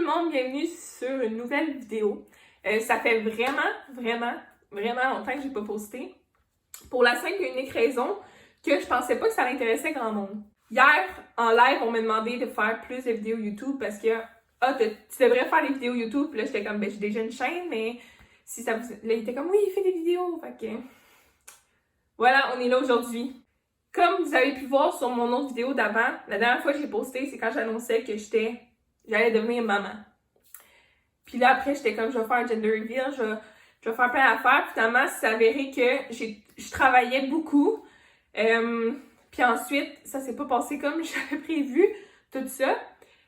le monde, bienvenue sur une nouvelle vidéo. Ça fait vraiment longtemps que j'ai pas posté. Pour la simple et unique raison que je pensais pas que ça intéressait grand monde. Hier, en live, on m'a demandé de faire plus de vidéos YouTube parce que tu devrais faire des vidéos YouTube. Puis là, j'étais comme, j'ai déjà une chaîne, mais si ça vous... Là, il était comme, oui, il fait des vidéos. Fait que... Voilà, on est là aujourd'hui. Comme vous avez pu voir sur mon autre vidéo d'avant, la dernière fois que j'ai posté, c'est quand j'annonçais que j'allais devenir maman. Puis là, après, j'étais comme, je vais faire un gender reveal, je vais faire plein d'affaires. Finalement, c'est avéré que je travaillais beaucoup. Puis ensuite, ça s'est pas passé comme j'avais prévu, tout ça.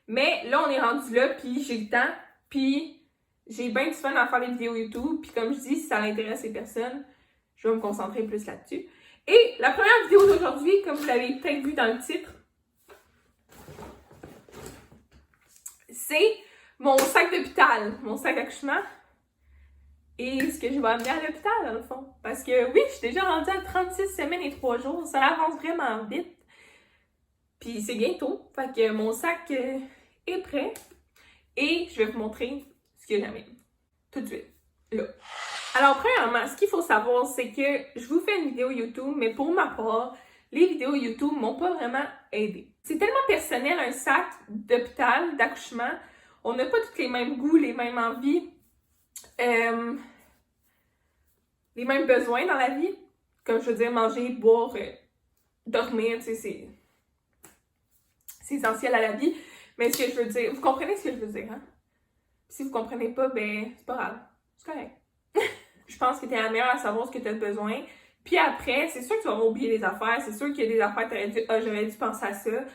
Mais là, on est rendu là, puis j'ai le temps. Puis j'ai bien du fun à faire des vidéos YouTube. Puis comme je dis, si ça intéresse les personnes, je vais me concentrer plus là-dessus. Et la première vidéo d'aujourd'hui, comme vous l'avez peut-être vu dans le titre, c'est mon sac d'hôpital, mon sac d'accouchement et ce que je vais amener à l'hôpital dans le fond. Parce que oui, je suis déjà rendue à 36 semaines et 3 jours, ça avance vraiment vite. Puis c'est bientôt, fait que mon sac est prêt et je vais vous montrer ce que j'amène tout de suite, là. Alors, premièrement, ce qu'il faut savoir, c'est que je vous fais une vidéo YouTube, mais pour ma part, les vidéos YouTube m'ont pas vraiment aidé. C'est tellement personnel, un sac d'hôpital, d'accouchement. On n'a pas tous les mêmes goûts, les mêmes envies, les mêmes besoins dans la vie. Comme je veux dire, manger, boire, dormir, tu sais, c'est essentiel à la vie. Mais ce que je veux dire, vous comprenez ce que je veux dire, hein? Si vous comprenez pas, ben, c'est pas grave. C'est correct. Je pense que tu es la meilleure à savoir ce que tu as besoin. Puis après, c'est sûr que tu vas oublier des affaires. C'est sûr qu'il y a des affaires que tu aurais dit, j'aurais dû penser à ça.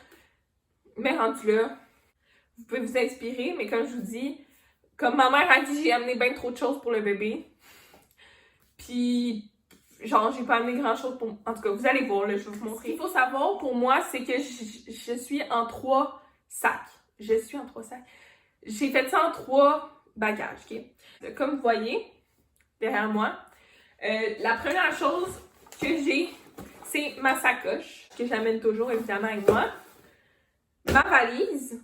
Mais rendu là, vous pouvez vous inspirer. Mais comme je vous dis, comme ma mère a dit, j'ai amené bien trop de choses pour le bébé. Puis, genre, j'ai pas amené grand chose pour... En tout cas, vous allez voir, là, je vais vous montrer. Ce qu'il faut savoir pour moi, c'est que je suis en 3 sacs. Je suis en 3 sacs. J'ai fait ça en 3 bagages, OK? Comme vous voyez, derrière moi, la première chose que j'ai, c'est ma sacoche, que j'amène toujours évidemment avec moi. Ma valise,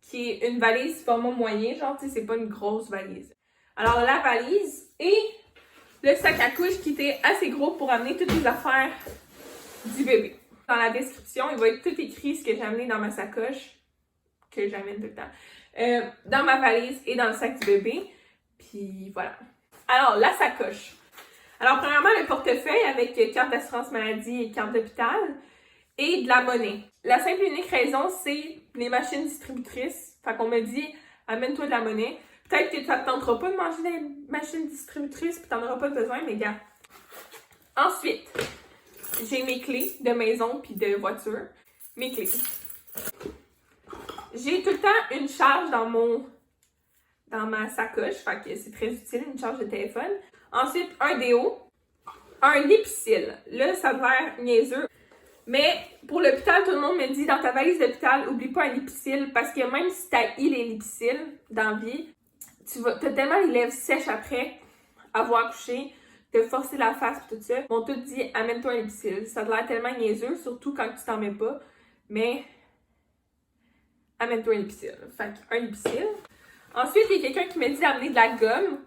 qui est une valise format moyen, genre, tu sais, c'est pas une grosse valise. Alors, la valise et le sac à couche qui était assez gros pour amener toutes les affaires du bébé. Dans la description, il va être tout écrit ce que j'ai amené dans ma sacoche, que j'amène tout le temps, dans ma valise et dans le sac du bébé. Puis voilà. Alors, la sacoche. Alors, premièrement, le portefeuille avec carte d'assurance maladie et carte d'hôpital et de la monnaie. La simple et unique raison, c'est les machines distributrices. Fait qu'on me dit, amène-toi de la monnaie. Peut-être que ça ne te tentera pas de manger des machines distributrices puis tu n'en auras pas besoin, mais gars. Ensuite, j'ai mes clés de maison puis de voiture. Mes clés. J'ai tout le temps une charge dans ma sacoche, fait que c'est très utile, une charge de téléphone. Ensuite, un déo, un Lipsil. Là, ça a l'air niaiseux, mais pour l'hôpital, tout le monde me dit, dans ta valise d'hôpital, oublie pas un Lipsil, parce que même si t'as les Lipsil dans la vie, t'as tellement les lèvres sèches après avoir accouché, te forcer la face et tout ça. On tout dit, amène-toi un Lipsil. Ça a l'air tellement niaiseux, surtout quand tu t'en mets pas, mais amène-toi un Lipsil. Fait qu'un Lipsil. Ensuite, il y a quelqu'un qui m'a dit d'amener de la gomme.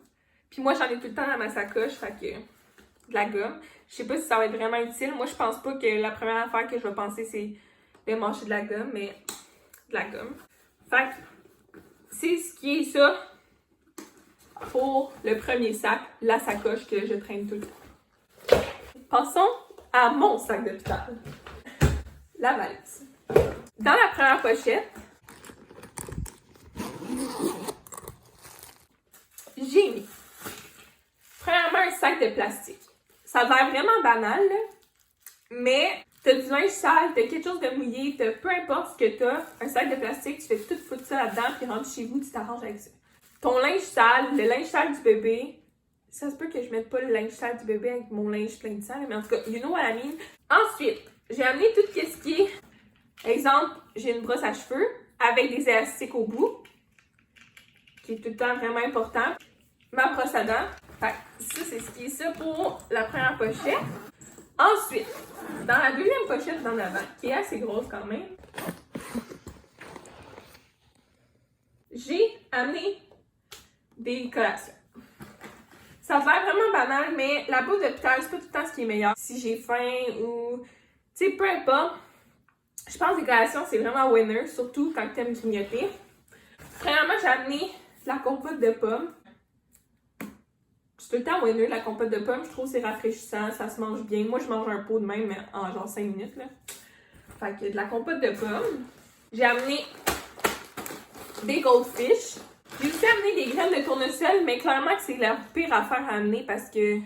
Puis moi, j'en ai tout le temps dans ma sacoche, fait que de la gomme. Je sais pas si ça va être vraiment utile. Moi, je pense pas que la première affaire que je vais penser, c'est de manger de la gomme, mais de la gomme. Fait que c'est ce qui est ça pour le premier sac, la sacoche que je traîne tout le temps. Passons à mon sac d'hôpital. La valise. Dans la première pochette, j'ai mis, premièrement, un sac de plastique. Ça a l'air vraiment banal, là, mais t'as du linge sale, t'as quelque chose de mouillé, peu importe ce que t'as, un sac de plastique, tu fais tout foutre ça là-dedans, puis rentre chez vous, tu t'arranges avec ça. Ton linge sale, le linge sale du bébé, ça se peut que je mette pas le linge sale du bébé avec mon linge plein de sang, mais en tout cas, you know what I mean. Ensuite, j'ai amené tout ce qui est, exemple, j'ai une brosse à cheveux avec des élastiques au bout, qui est tout le temps vraiment important. Ma brosse à dents. Fait ça, c'est ce qui est ça pour la première pochette. Ensuite, dans la deuxième pochette d'en avant, qui est assez grosse quand même, j'ai amener des collations. Ça a l'air vraiment banal, mais la bouffe d'hôpital, c'est pas tout le temps ce qui est meilleur. Si j'ai faim ou... Tu sais, peu importe. Je pense que les collations, c'est vraiment winner, surtout quand t'aimes grignoter. Premièrement, j'ai amené la compote de pommes. C'est tout le temps winner, la compote de pommes. Je trouve que c'est rafraîchissant, ça se mange bien. Moi, je mange un pot de même en genre 5 minutes, là. Fait que de la compote de pommes. J'ai amené des goldfish. J'ai aussi amené des graines de tournesol, mais clairement que c'est la pire affaire à amener parce que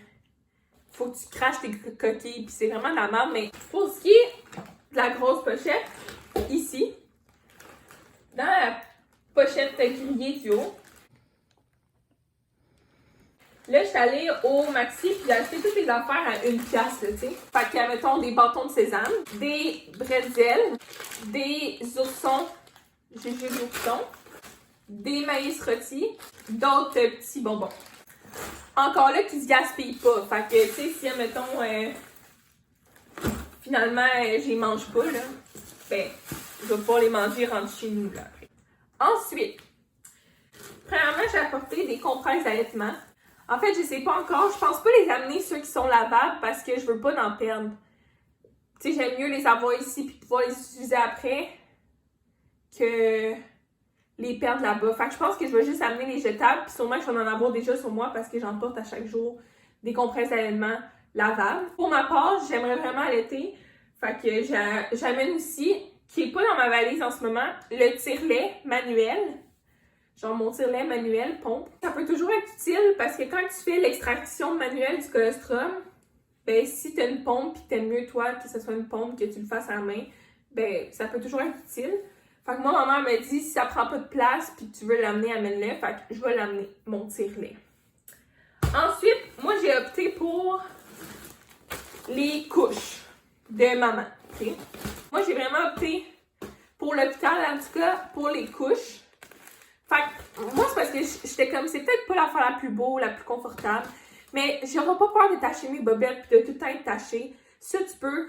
faut que tu craches tes coquilles, puis c'est vraiment de la merde. Mais pour ce qui est de la grosse pochette, ici, dans la pochette grillée du haut, là, je suis allée au Maxi puis j'ai acheté toutes les affaires à 1$, là, tu sais. Fait qu'il y a, mettons, des bâtons de sésame, des bretzels, des oursons, GG d'ourson, des maïs rôtis, d'autres petits bonbons. Encore là, qui se gaspillent pas. Fait que, tu sais, si, mettons, finalement, je les mange pas, là, ben, je vais pouvoir les manger rentre chez nous, là, après. Ensuite, premièrement, j'ai apporté des compresses d'allaitement. En fait, je sais pas encore. Je pense pas les amener ceux qui sont lavables parce que je veux pas en perdre. Tu sais, j'aime mieux les avoir ici puis pouvoir les utiliser après que les perdre là-bas. Fait que je pense que je vais juste amener les jetables puis sûrement que je vais en avoir déjà sur moi parce que j'en porte à chaque jour des compresses d'allaitement lavables. Pour ma part, j'aimerais vraiment allaiter. Fait que j'amène aussi, qui est pas dans ma valise en ce moment, le tire-lait manuel. Genre mon tire-lait manuel, pompe. Ça peut toujours être utile parce que quand tu fais l'extraction manuelle du colostrum, ben si tu as une pompe pis t'aimes mieux toi que ce soit une pompe, que tu le fasses à la main, ben ça peut toujours être utile. Fait que moi, ma mère me dit si ça prend pas de place pis tu veux l'amener, amène-le. Fait que je vais l'amener, mon tire-lait. Ensuite, moi j'ai opté pour les couches de maman. Okay? Moi j'ai vraiment opté pour l'hôpital, en tout cas pour les couches. Fait que moi, c'est parce que j'étais comme, c'est peut-être pas l'affaire la plus beau, la plus confortable, mais j'aurais pas peur de tacher mes bobettes pis de tout le temps être taché. Ça, tu peux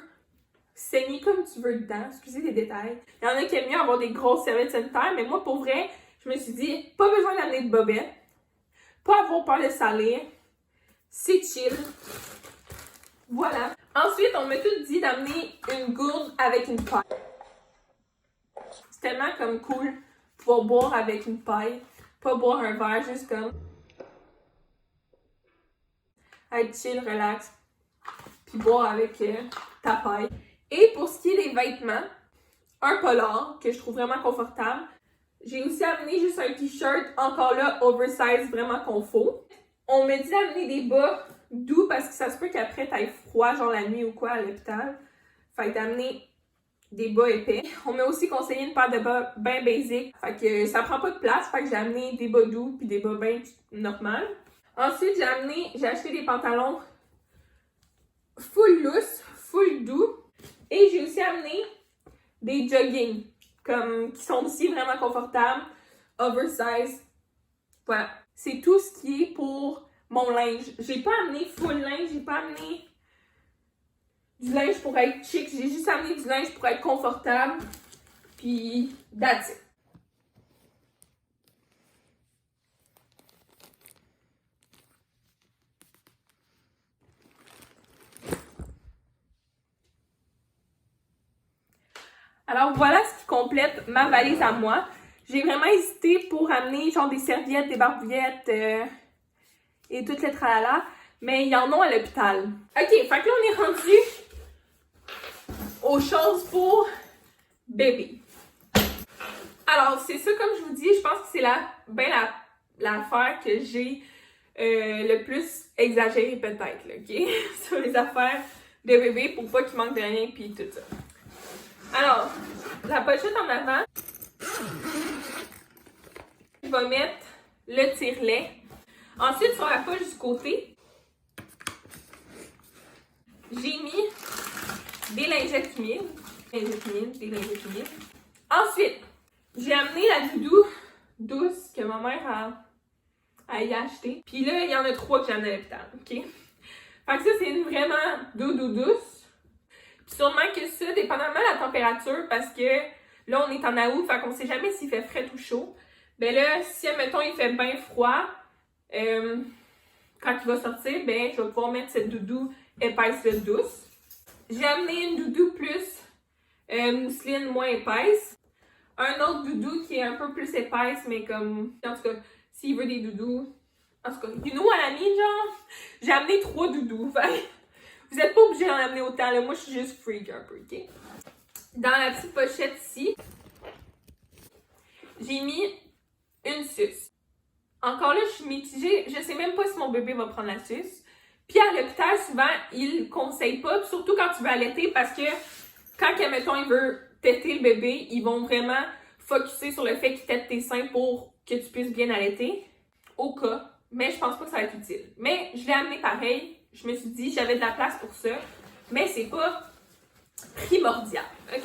saigner comme tu veux dedans, excusez les détails. Il y en a qui aiment mieux avoir des grosses serviettes sanitaires, mais moi, pour vrai, je me suis dit, pas besoin d'amener de bobettes, pas avoir peur de salir, c'est chill. Voilà. Ensuite, on m'a tout dit d'amener une gourde avec une paille. C'est tellement comme cool. Pouvoir boire avec une paille, pas boire un verre, juste comme être chill, relax, puis boire avec ta paille. Et pour ce qui est des vêtements, un polar que je trouve vraiment confortable. J'ai aussi amené juste un t-shirt, encore là, oversize, vraiment confort. On m'a dit d'amener des bas doux parce que ça se peut qu'après t'ailles froid, genre la nuit ou quoi à l'hôpital. Fait que d'amener des bas épais. On m'a aussi conseillé une paire de bas bien basic. Fait que ça prend pas de place. Fait que j'ai amené des bas doux puis des bas bien normales. Ensuite, j'ai acheté des pantalons full loose, full doux. Et j'ai aussi amené des jogging. Qui sont aussi vraiment confortables. Oversize. Voilà. C'est tout ce qui est pour mon linge. J'ai pas amené full linge. J'ai pas amené du linge pour être chic, j'ai juste amené du linge pour être confortable, puis that's it. Alors voilà ce qui complète ma valise à moi. J'ai vraiment hésité pour amener genre des serviettes, des barbouillettes et toutes les tralala, mais il y en a à l'hôpital. Ok, fait que là on est rendu aux choses pour bébé. Alors, c'est ça, comme je vous dis, je pense que c'est l'affaire que j'ai le plus exagéré peut-être, ok? Sur les affaires de bébé pour pas qu'il manque de rien puis tout ça. Alors, la pochette en avant, je vais mettre le tire-lait. Ensuite, sur la poche du côté, j'ai mis des lingettes humides. Des lingettes humides. Ensuite, j'ai amené la doudou douce que ma mère a y acheté. Puis là, il y en a 3 que j'ai amené à l'hôpital, ok? Fait que ça, c'est une vraiment doudou douce. Puis sûrement que ça, dépendamment de la température, parce que là, on est en août, fait qu'on sait jamais s'il fait frais ou chaud. Ben là, si, admettons, il fait bien froid, quand il va sortir, ben, je vais pouvoir mettre cette doudou épaisse de douce. J'ai amené une doudou plus mousseline moins épaisse. Un autre doudou qui est un peu plus épaisse, mais comme, en tout cas, s'il veut des doudous, en tout cas, you know what I mean, genre, j'ai amené 3 doudous, vous êtes pas obligé d'en amener autant, là, moi je suis juste freak un peu, ok? Dans la petite pochette ici, j'ai mis une suce. Encore là, je suis mitigée, je sais même pas si mon bébé va prendre la suce. Puis à l'hôpital, souvent, ils conseillent pas, surtout quand tu veux allaiter, parce que quand, mettons, il veut téter le bébé, ils vont vraiment focusser sur le fait qu'il tète tes seins pour que tu puisses bien allaiter, au cas. Mais je pense pas que ça va être utile. Mais je l'ai amené pareil. Je me suis dit, j'avais de la place pour ça. Mais c'est pas primordial, ok?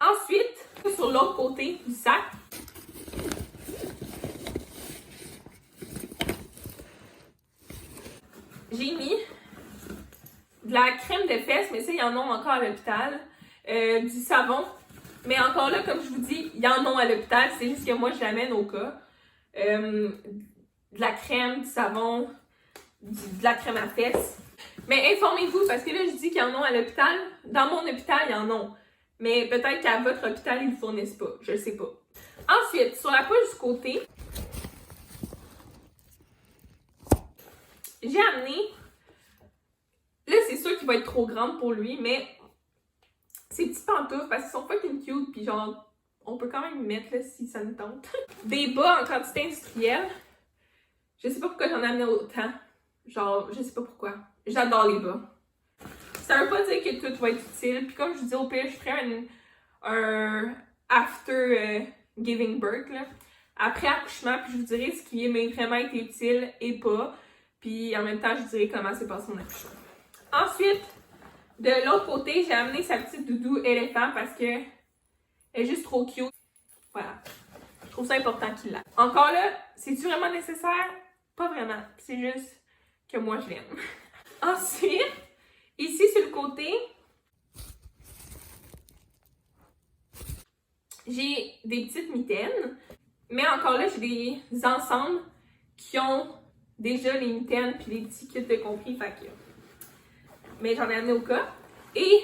Ensuite, sur l'autre côté du sac, j'ai mis de la crème de fesses, mais ça, ils en ont encore à l'hôpital. Du savon. Mais encore là, comme je vous dis, ils en ont à l'hôpital. C'est juste que moi, je l'amène au cas. De la crème, du savon, de la crème à fesses. Mais informez-vous, parce que là, je dis qu'ils en ont à l'hôpital. Dans mon hôpital, ils en ont. Mais peut-être qu'à votre hôpital, ils ne le fournissent pas. Je ne sais pas. Ensuite, sur la poche du côté, j'ai amené... Là, c'est sûr qu'il va être trop grande pour lui, mais ces petits pantoufles, parce qu'ils sont fucking cute, puis genre, on peut quand même y mettre là, si ça nous tente. Des bas en quantité industrielle. Je sais pas pourquoi j'en ai amené autant. Genre, je sais pas pourquoi. J'adore les bas. Ça veut pas dire que tout va être utile. Puis comme je vous dis, au pire, je ferai un after giving birth, là. Après accouchement, puis je vous dirai ce qui m'a vraiment été utile et pas. Puis en même temps, je vous dirai comment s'est passé mon accouchement. Ensuite, de l'autre côté, j'ai amené sa petite doudou éléphant parce que elle est juste trop cute. Voilà. Je trouve ça important qu'il l'a. Encore là, c'est-tu vraiment nécessaire? Pas vraiment. C'est juste que moi, je l'aime. Ensuite, ici sur le côté, j'ai des petites mitaines. Mais encore là, j'ai des ensembles qui ont déjà les mitaines puis les petits kits de compris. Fait que... Mais j'en ai amené au cas. Et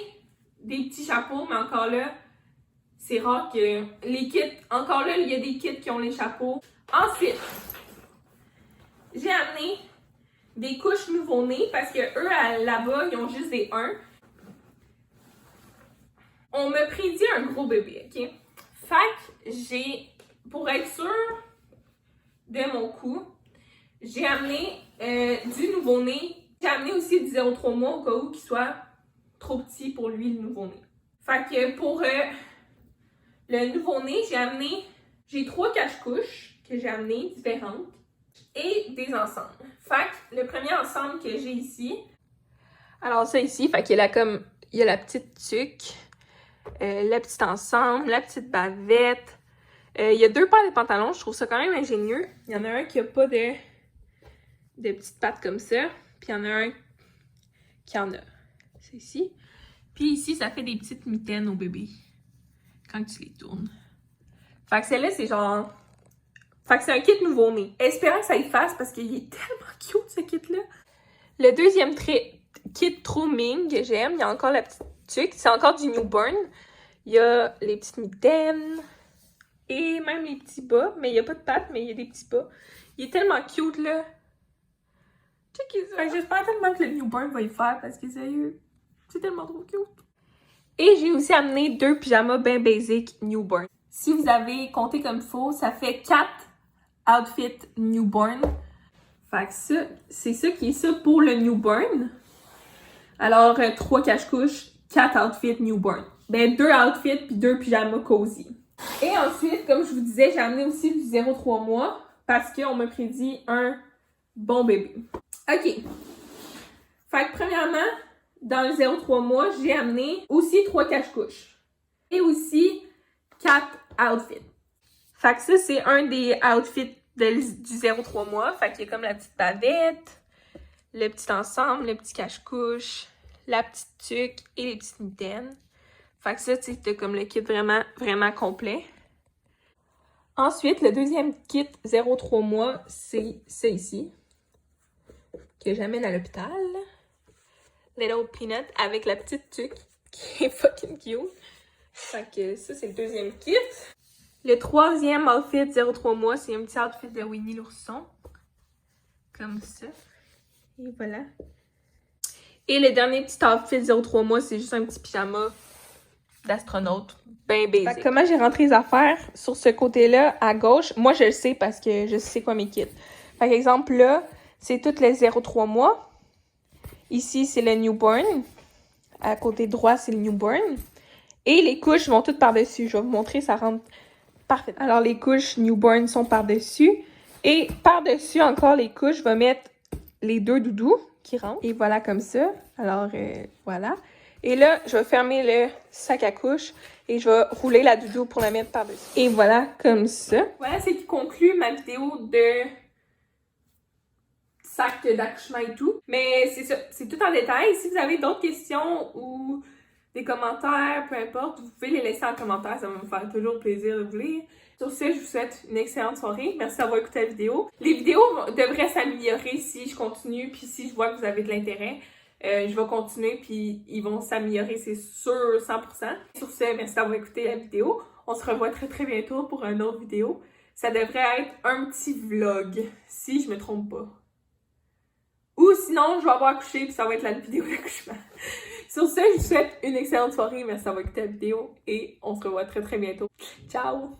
des petits chapeaux, mais encore là, c'est rare que les kits... Encore là, il y a des kits qui ont les chapeaux. Ensuite, j'ai amené des couches nouveau-nés parce que eux, là-bas, ils ont juste des 1. On me prédit un gros bébé, ok? Fait que j'ai, pour être sûre de mon coup, j'ai amené du nouveau-né. J'ai amené aussi du 0,3 mois au cas où qu'il soit trop petit pour lui, le nouveau-né. Fait que pour le nouveau-né, j'ai 3 cache-couches que j'ai amenées différentes et des ensembles. Fait que le premier ensemble que j'ai ici, alors ça ici, fait qu'il y a comme, il y a la petite tuque, le petit ensemble, la petite bavette. Il y a 2 paires de pantalons, je trouve ça quand même ingénieux. Il y en a un qui a pas de petites pattes comme ça, puis il y en a un qui en a. C'est ici. Puis ici, ça fait des petites mitaines au bébé quand tu les tournes. Fait que celle-là, c'est genre... Fait que c'est un kit nouveau-né. Espérant que ça y fasse parce qu'il est tellement cute, ce kit-là. Le deuxième kit trop ming que j'aime, il y a encore la petite tuque. C'est encore du newborn. Il y a les petites mitaines et même les petits bas. Mais il n'y a pas de pattes, mais il y a des petits bas. Il est tellement cute, là. Checkez ça. J'espère tellement que le newborn va y faire parce que sérieux, c'est tellement trop cute. Et j'ai aussi amené 2 pyjamas bien basic newborn. Si vous avez compté comme il faut, ça fait 4 outfits newborn. Fait que ça, c'est ça qui est ça pour le newborn. Alors, 3 cache-couches, 4 outfits newborn. Ben, 2 outfits puis 2 pyjamas cozy. Et ensuite, comme je vous disais, j'ai amené aussi du 0,3 mois parce qu'on m'a prédit un bon bébé. OK. Fait que premièrement, dans le 0,3 mois, j'ai amené aussi 3 cache-couches. Et aussi 4 outfits. Fait que ça, c'est un des outfits du 0,3 mois. Fait qu'il y a comme la petite bavette, le petit ensemble, le petit cache-couche, la petite tuque et les petites mitaines. Fait que ça, tu sais, t'as comme le kit vraiment, vraiment complet. Ensuite, le deuxième kit 0-3 mois, c'est ça ici, que j'amène à l'hôpital. Little Peanut avec la petite tuque, qui est fucking cute. Fait que ça, c'est le deuxième kit. Le troisième outfit 0-3 mois, c'est un petit outfit de Winnie l'ourson. Comme ça. Et voilà. Et le dernier petit outfit 0-3 mois, c'est juste un petit pyjama d'astronaute. Ben basic. Comment j'ai rentré les affaires sur ce côté-là, à gauche, moi je le sais parce que je sais quoi mes kits. Par exemple, là, c'est toutes les 0-3 mois. Ici, c'est le newborn. À côté droit, c'est le newborn. Et les couches vont toutes par-dessus. Je vais vous montrer, ça rentre parfait. Alors, les couches newborn sont par-dessus. Et par-dessus encore les couches, je vais mettre les deux doudous qui rentrent. Et voilà comme ça. Alors, voilà. Et là, je vais fermer le sac à couches et je vais rouler la doudou pour la mettre par-dessus. Et voilà comme ça. Voilà, c'est qui conclut ma vidéo de sac d'accouchement et tout. Mais c'est ça, c'est tout en détail. Si vous avez d'autres questions ou des commentaires, peu importe, vous pouvez les laisser en commentaire. Ça va me faire toujours plaisir de vous lire. Sur ce, je vous souhaite une excellente soirée. Merci d'avoir écouté la vidéo. Les vidéos devraient s'améliorer si je continue, puis si je vois que vous avez de l'intérêt. Je vais continuer, puis ils vont s'améliorer, c'est sûr, 100%. Sur ce, merci d'avoir écouté la vidéo. On se revoit très très bientôt pour une autre vidéo. Ça devrait être un petit vlog, si je me trompe pas. Ou sinon, je vais avoir accouché, puis ça va être la vidéo d'accouchement. Sur ce, je vous souhaite une excellente soirée. Merci d'avoir écouté la vidéo et on se revoit très très bientôt. Ciao!